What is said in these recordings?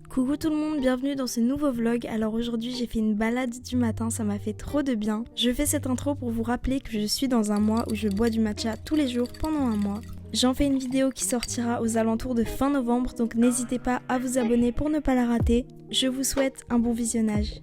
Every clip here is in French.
Coucou tout le monde, bienvenue dans ce nouveau vlog. Alors aujourd'hui j'ai fait une balade du matin, ça m'a fait trop de bien. Je fais cette intro pour vous rappeler que je suis dans un mois où je bois du matcha tous les jours pendant un mois. J'en fais une vidéo qui sortira aux alentours de fin novembre, donc n'hésitez pas à vous abonner pour ne pas la rater. Je vous souhaite un bon visionnage.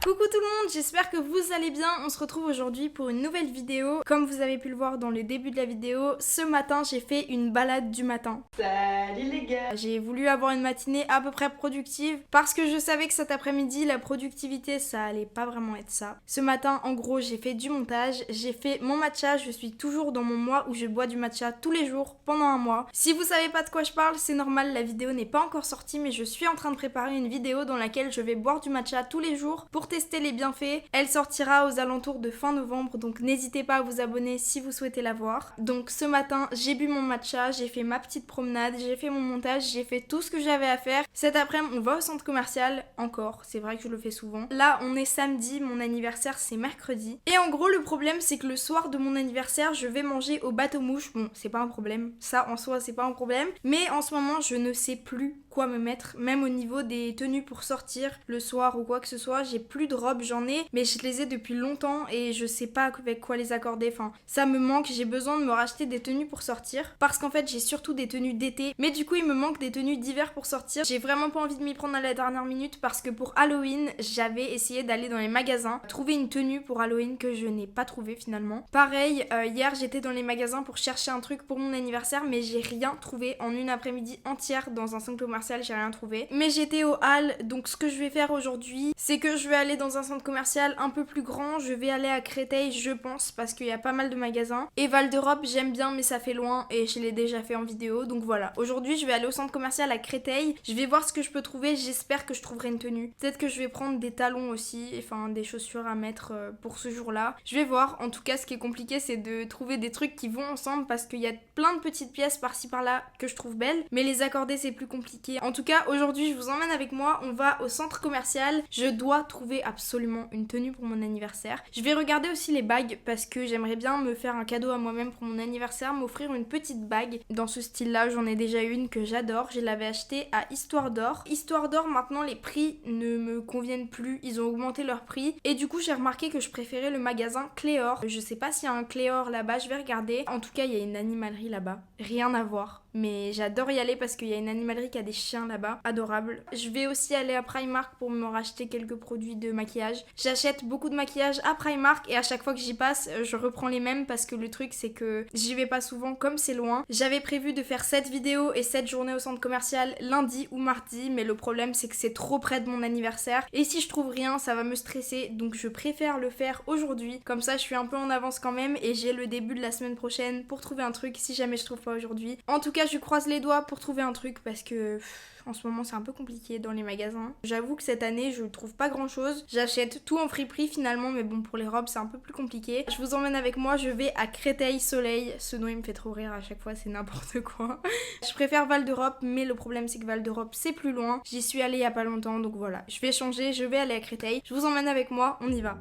Coucou tout le monde, j'espère que vous allez bien. On se retrouve aujourd'hui pour une nouvelle vidéo. Comme vous avez pu le voir dans le début de la vidéo, ce matin j'ai fait une balade du matin. Salut les gars! J'ai voulu avoir une matinée à peu près productive parce que je savais que cet après-midi la productivité ça allait pas vraiment être ça. Ce matin en gros j'ai fait du montage, j'ai fait mon matcha, je suis toujours dans mon mois où je bois du matcha tous les jours pendant un mois. Si vous savez pas de quoi je parle, c'est normal, la vidéo n'est pas encore sortie mais je suis en train de préparer une vidéo dans laquelle je vais boire du matcha tous les jours pour tester les bienfaits. Elle sortira aux alentours de fin novembre, donc n'hésitez pas à vous abonner si vous souhaitez la voir. Donc ce matin, j'ai bu mon matcha, j'ai fait ma petite promenade, j'ai fait mon montage, j'ai fait tout ce que j'avais à faire. Cet après-midi, on va au centre commercial, encore, c'est vrai que je le fais souvent. Là, on est samedi, mon anniversaire c'est mercredi. Et en gros, le problème c'est que le soir de mon anniversaire, je vais manger au bateau-mouche. Bon, c'est pas un problème, ça en soi c'est pas un problème. Mais en ce moment, je ne sais plus quoi me mettre, même au niveau des tenues pour sortir le soir ou quoi que ce soit. J'ai plus de robes, j'en ai, mais je les ai depuis longtemps et je sais pas avec quoi les accorder. Enfin, ça me manque, j'ai besoin de me racheter des tenues pour sortir parce qu'en fait j'ai surtout des tenues d'été, mais du coup il me manque des tenues d'hiver pour sortir. J'ai vraiment pas envie de m'y prendre à la dernière minute parce que pour Halloween j'avais essayé d'aller dans les magasins trouver une tenue pour Halloween que je n'ai pas trouvé finalement. Pareil, hier j'étais dans les magasins pour chercher un truc pour mon anniversaire mais j'ai rien trouvé. En une après-midi entière dans un centre commercial j'ai rien trouvé, mais j'étais au hall, donc ce que je vais faire aujourd'hui c'est que je vais aller dans un centre commercial un peu plus grand. Je vais aller à Créteil je pense parce qu'il y a pas mal de magasins, et Val d'Europe j'aime bien mais ça fait loin et je l'ai déjà fait en vidéo, donc voilà. Aujourd'hui je vais aller au centre commercial à Créteil, je vais voir ce que je peux trouver, j'espère que je trouverai une tenue. Peut-être que je vais prendre des talons aussi, enfin des chaussures à mettre pour ce jour-là. Je vais voir. En tout cas ce qui est compliqué c'est de trouver des trucs qui vont ensemble parce qu'il y a plein de petites pièces par-ci par-là que je trouve belles, mais les accorder c'est plus compliqué. En tout cas aujourd'hui je vous emmène avec moi, on va au centre commercial. Je dois trouver absolument une tenue pour mon anniversaire. Je vais regarder aussi les bagues parce que j'aimerais bien me faire un cadeau à moi-même pour mon anniversaire, m'offrir une petite bague dans ce style-là. J'en ai déjà une que j'adore, je l'avais achetée à Histoire d'Or. Histoire d'Or, maintenant les prix ne me conviennent plus, ils ont augmenté leur prix et du coup j'ai remarqué que je préférais le magasin Cléor. Je sais pas s'il y a un Cléor là-bas, je vais regarder. En tout cas il y a une animalerie là-bas, rien à voir, mais j'adore y aller parce qu'il y a une animalerie qui a des chiens là-bas, adorable. Je vais aussi aller à Primark pour me racheter quelques produits de maquillage. J'achète beaucoup de maquillage à Primark et à chaque fois que j'y passe, je reprends les mêmes parce que le truc c'est que j'y vais pas souvent comme c'est loin. J'avais prévu de faire 7 vidéos et 7 journées au centre commercial lundi ou mardi, mais le problème c'est que c'est trop près de mon anniversaire et si je trouve rien ça va me stresser, donc je préfère le faire aujourd'hui. Comme ça je suis un peu en avance quand même et j'ai le début de la semaine prochaine pour trouver un truc si jamais je trouve pas aujourd'hui. En tout cas je croise les doigts pour trouver un truc parce que en ce moment c'est un peu compliqué dans les magasins. J'avoue que cette année je trouve pas grand chose. J'achète tout en friperie finalement, mais bon pour les robes c'est un peu plus compliqué. Je vous emmène avec moi, je vais à Créteil Soleil. Ce nom il me fait trop rire à chaque fois, c'est n'importe quoi. Je préfère Val d'Europe, mais le problème c'est que Val d'Europe c'est plus loin. J'y suis allée il y a pas longtemps, donc voilà. Je vais changer, je vais aller à Créteil. Je vous emmène avec moi, on y va.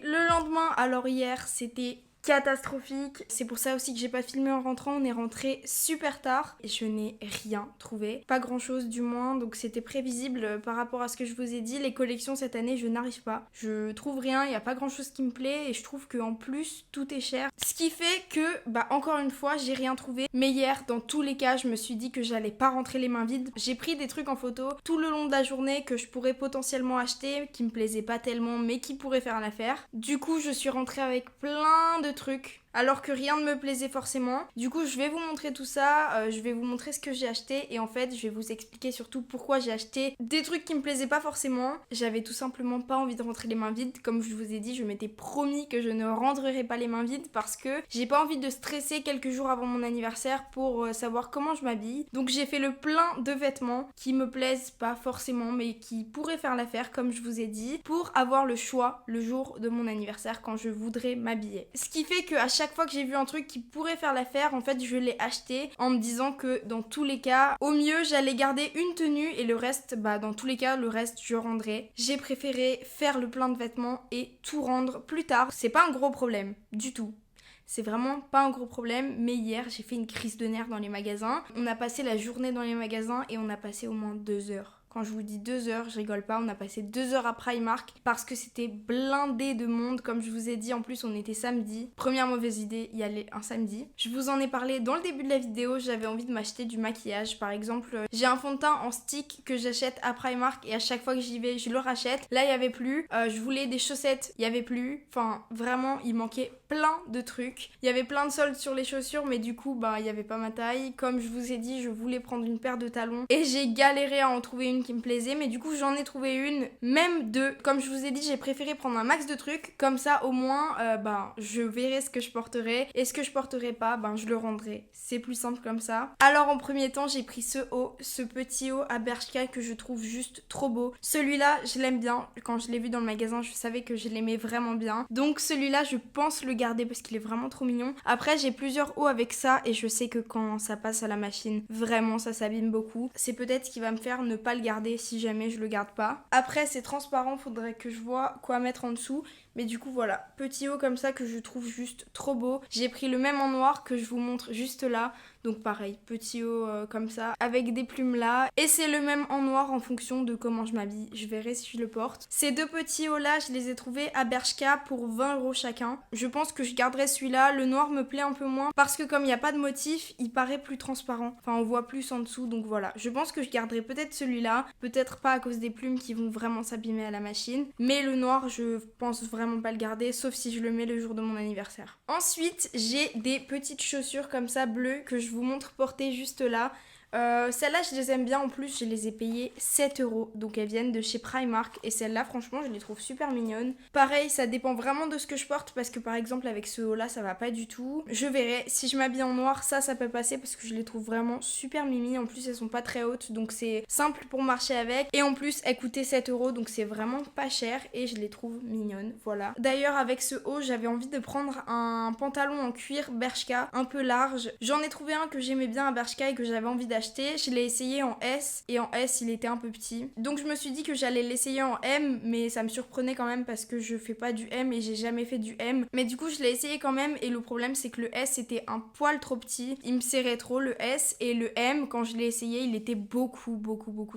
Le lendemain, alors hier c'était catastrophique. C'est pour ça aussi que j'ai pas filmé en rentrant, on est rentré super tard et je n'ai rien trouvé. Pas grand chose du moins, donc c'était prévisible par rapport à ce que je vous ai dit. Les collections cette année, je n'arrive pas. Je trouve rien, il y a pas grand chose qui me plaît et je trouve qu'en plus tout est cher. Ce qui fait que, encore une fois, j'ai rien trouvé. Mais hier, dans tous les cas, je me suis dit que j'allais pas rentrer les mains vides. J'ai pris des trucs en photo tout le long de la journée que je pourrais potentiellement acheter, qui me plaisaient pas tellement mais qui pourraient faire l'affaire. Du coup, je suis rentrée avec plein de trucs alors que rien ne me plaisait forcément. Du coup, je vais vous montrer tout ça, je vais vous montrer ce que j'ai acheté et en fait, je vais vous expliquer surtout pourquoi j'ai acheté des trucs qui me plaisaient pas forcément. J'avais tout simplement pas envie de rentrer les mains vides. Comme je vous ai dit, je m'étais promis que je ne rentrerai pas les mains vides parce que j'ai pas envie de stresser quelques jours avant mon anniversaire pour savoir comment je m'habille. Donc j'ai fait le plein de vêtements qui me plaisent pas forcément mais qui pourraient faire l'affaire comme je vous ai dit pour avoir le choix le jour de mon anniversaire quand je voudrais m'habiller. Ce qui fait qu'à chaque fois que j'ai vu un truc qui pourrait faire l'affaire, en fait je l'ai acheté en me disant que dans tous les cas, au mieux j'allais garder une tenue et le reste, dans tous les cas, le reste je rendrai. J'ai préféré faire le plein de vêtements et tout rendre plus tard. C'est pas un gros problème du tout. C'est vraiment pas un gros problème, mais hier j'ai fait une crise de nerfs dans les magasins. On a passé la journée dans les magasins et on a passé au moins 2 heures. Quand je vous dis 2 heures, je rigole pas, on a passé 2 heures à Primark parce que c'était blindé de monde. Comme je vous ai dit, en plus on était samedi. Première mauvaise idée, y aller un samedi. Je vous en ai parlé dans le début de la vidéo, j'avais envie de m'acheter du maquillage. Par exemple, j'ai un fond de teint en stick que j'achète à Primark et à chaque fois que j'y vais, je le rachète. Là, il y avait plus. Je voulais des chaussettes, il y avait plus. Enfin, vraiment, il manquait plein de trucs. Il y avait plein de soldes sur les chaussures, mais du coup, il y avait pas ma taille. Comme je vous ai dit, je voulais prendre une paire de talons et j'ai galéré à en trouver une qui me plaisait, mais du coup j'en ai trouvé une, même deux. Comme je vous ai dit, j'ai préféré prendre un max de trucs, comme ça au moins je verrai ce que je porterai et ce que je porterai pas, je le rendrai. C'est plus simple comme ça. Alors en premier temps, j'ai pris ce haut, ce petit haut à Bershka que je trouve juste trop beau. Celui-là, je l'aime bien. Quand je l'ai vu dans le magasin, je savais que je l'aimais vraiment bien. Donc celui-là, je pense le garder parce qu'il est vraiment trop mignon. Après, j'ai plusieurs hauts avec ça et je sais que quand ça passe à la machine, vraiment ça s'abîme beaucoup. C'est peut-être ce qui va me faire ne pas le garder si jamais je le garde pas. Après c'est transparent, faudrait que je vois quoi mettre en dessous. Mais du coup voilà, petit haut comme ça que je trouve juste trop beau. J'ai pris le même en noir que je vous montre juste là. Donc pareil, petit haut comme ça, avec des plumes là. Et c'est le même en noir en fonction de comment je m'habille. Je verrai si je le porte. Ces deux petits hauts là, je les ai trouvés à Bershka pour 20 € chacun. Je pense que je garderai celui-là. Le noir me plaît un peu moins parce que comme il n'y a pas de motif, il paraît plus transparent. Enfin on voit plus en dessous, donc voilà. Je pense que je garderai peut-être celui-là. Peut-être pas à cause des plumes qui vont vraiment s'abîmer à la machine. Mais le noir, je pense vraiment pas le garder, sauf si je le mets le jour de mon anniversaire. Ensuite, j'ai des petites chaussures comme ça bleues que je vous montre porter juste là. Celles-là je les aime bien, en plus je les ai payées 7 €, donc elles viennent de chez Primark et celles-là franchement je les trouve super mignonnes. Pareil, ça dépend vraiment de ce que je porte parce que par exemple avec ce haut là ça va pas du tout. Je verrai, si je m'habille en noir ça peut passer parce que je les trouve vraiment super mimi. En plus elles sont pas très hautes donc c'est simple pour marcher avec et en plus elles coûtaient 7 € donc c'est vraiment pas cher et je les trouve mignonnes, voilà. D'ailleurs avec ce haut j'avais envie de prendre un pantalon en cuir Bershka un peu large. J'en ai trouvé un que j'aimais bien à Bershka et que j'avais envie d'acheter. Je l'ai essayé en S et en S il était un peu petit. Donc je me suis dit que j'allais l'essayer en M, mais ça me surprenait quand même parce que je fais pas du M et j'ai jamais fait du M. Mais du coup je l'ai essayé quand même et le problème c'est que le S était un poil trop petit. Il me serrait trop le S et le M quand je l'ai essayé il était beaucoup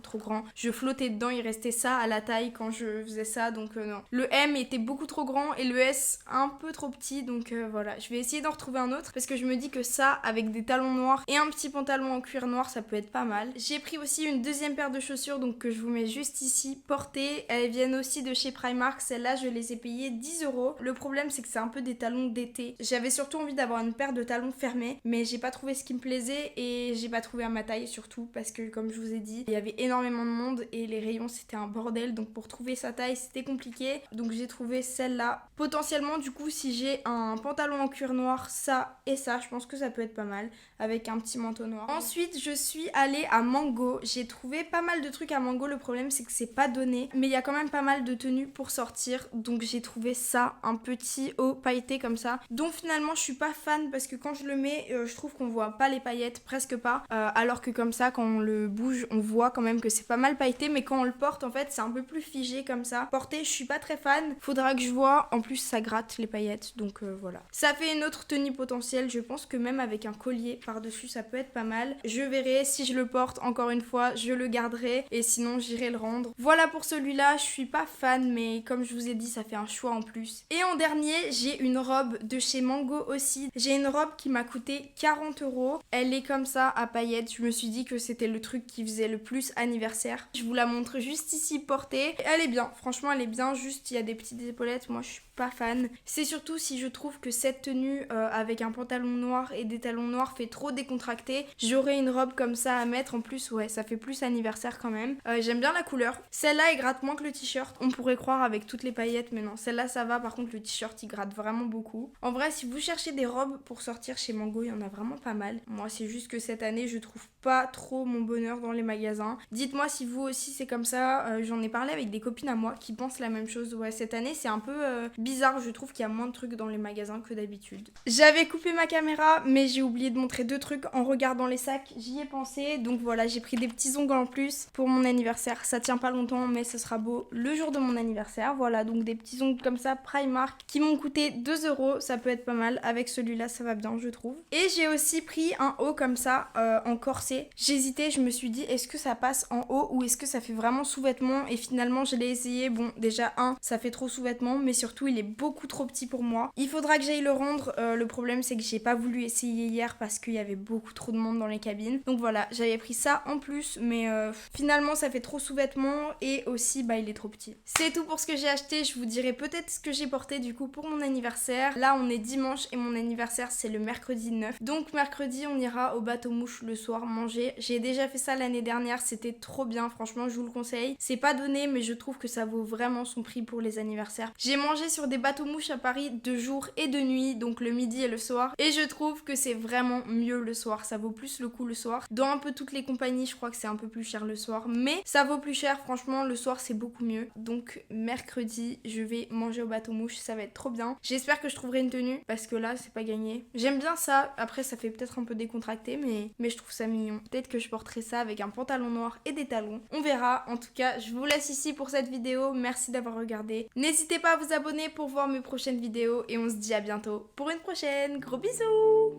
trop grand. Je flottais dedans, il restait ça à la taille quand je faisais ça donc non. Le M était beaucoup trop grand et le S un peu trop petit donc voilà. Je vais essayer d'en retrouver un autre parce que je me dis que ça avec des talons noirs et un petit pantalon en cuir noir ça peut être pas mal. J'ai pris aussi une deuxième paire de chaussures donc que je vous mets juste ici portées. Elles viennent aussi de chez Primark. Celles-là je les ai payées 10 €. Le problème c'est que c'est un peu des talons d'été. J'avais surtout envie d'avoir une paire de talons fermés mais j'ai pas trouvé ce qui me plaisait et j'ai pas trouvé à ma taille surtout parce que comme je vous ai dit il y avait énormément de monde et les rayons c'était un bordel donc pour trouver sa taille c'était compliqué. Donc j'ai trouvé celle-là. Potentiellement du coup si j'ai un pantalon en cuir noir ça et ça je pense que ça peut être pas mal avec un petit manteau noir. Ensuite je suis allée à Mango. J'ai trouvé pas mal de trucs à Mango. Le problème c'est que c'est pas donné mais il y a quand même pas mal de tenues pour sortir donc j'ai trouvé ça, un petit haut pailleté comme ça dont finalement je suis pas fan parce que quand je le mets je trouve qu'on voit pas les paillettes, presque pas, alors que comme ça quand on le bouge on voit quand même que c'est pas mal pailleté mais quand on le porte en fait c'est un peu plus figé comme ça. Porté je suis pas très fan, faudra que je vois, en plus ça gratte les paillettes donc voilà. Ça fait une autre tenue potentielle, je pense que même avec un collier par dessus ça peut être pas mal. Je verrai verrai. Si je le porte, encore une fois, je le garderai et sinon j'irai le rendre. Voilà pour celui-là, je suis pas fan mais comme je vous ai dit, ça fait un choix en plus. Et en dernier, j'ai une robe de chez Mango aussi. J'ai une robe qui m'a coûté 40 €. Elle est comme ça à paillettes. Je me suis dit que c'était le truc qui faisait le plus anniversaire. Je vous la montre juste ici portée. Elle est bien, franchement elle est bien, juste il y a des petites épaulettes, moi je suis pas fan. C'est surtout si je trouve que cette tenue avec un pantalon noir et des talons noirs fait trop décontracté. J'aurais une robe comme ça à mettre en plus, ouais ça fait plus anniversaire quand même. J'aime bien la couleur. Celle-là elle gratte moins que le t-shirt. On pourrait croire avec toutes les paillettes mais non, celle-là ça va, par contre le t-shirt il gratte vraiment beaucoup. En vrai si vous cherchez des robes pour sortir chez Mango, il y en a vraiment pas mal. Moi c'est juste que cette année je trouve pas trop mon bonheur dans les magasins. Dites-moi si vous aussi c'est comme ça. J'en ai parlé avec des copines à moi qui pensent la même chose. Ouais cette année c'est un peu bizarre, je trouve qu'il y a moins de trucs dans les magasins que d'habitude. J'avais coupé ma caméra mais j'ai oublié de montrer 2 trucs en regardant les sacs, j'y ai pensé. Donc voilà, j'ai pris des petits ongles en plus pour mon anniversaire. Ça tient pas longtemps mais ça sera beau le jour de mon anniversaire. Voilà, donc des petits ongles comme ça Primark qui m'ont coûté 2 €. Ça peut être pas mal, avec celui-là ça va bien je trouve. Et j'ai aussi pris un haut comme ça en corset. J'hésitais, je me suis dit est-ce que ça passe en haut ou est-ce que ça fait vraiment sous-vêtement, et finalement je l'ai essayé. Bon déjà ça fait trop sous-vêtement mais surtout il est beaucoup trop petit pour moi. Il faudra que j'aille le rendre. Le problème c'est que j'ai pas voulu essayer hier parce qu'il y avait beaucoup trop de monde dans les cabines. Donc voilà, j'avais pris ça en plus mais finalement ça fait trop sous-vêtement et aussi il est trop petit. C'est tout pour ce que j'ai acheté. Je vous dirai peut-être ce que j'ai porté du coup pour mon anniversaire. Là on est dimanche et mon anniversaire c'est le mercredi 9. Donc mercredi on ira au bateau mouche le soir manger. J'ai déjà fait ça l'année dernière, c'était trop bien, franchement je vous le conseille. C'est pas donné mais je trouve que ça vaut vraiment son prix pour les anniversaires. J'ai mangé sur des bateaux mouches à Paris de jour et de nuit, donc le midi et le soir, et je trouve que c'est vraiment mieux le soir, ça vaut plus le coup le soir. Dans un peu toutes les compagnies je crois que c'est un peu plus cher le soir, mais ça vaut plus cher, franchement le soir c'est beaucoup mieux. Donc mercredi je vais manger au bateau mouche, ça va être trop bien. J'espère que je trouverai une tenue parce que là c'est pas gagné. J'aime bien ça, après ça fait peut-être un peu décontracté mais je trouve ça mignon. Peut-être que je porterai ça avec un pantalon noir et des talons. On verra. En tout cas, je vous laisse ici pour cette vidéo. Merci d'avoir regardé. N'hésitez pas à vous abonner pour voir mes prochaines vidéos et on se dit à bientôt pour une prochaine. Gros bisous!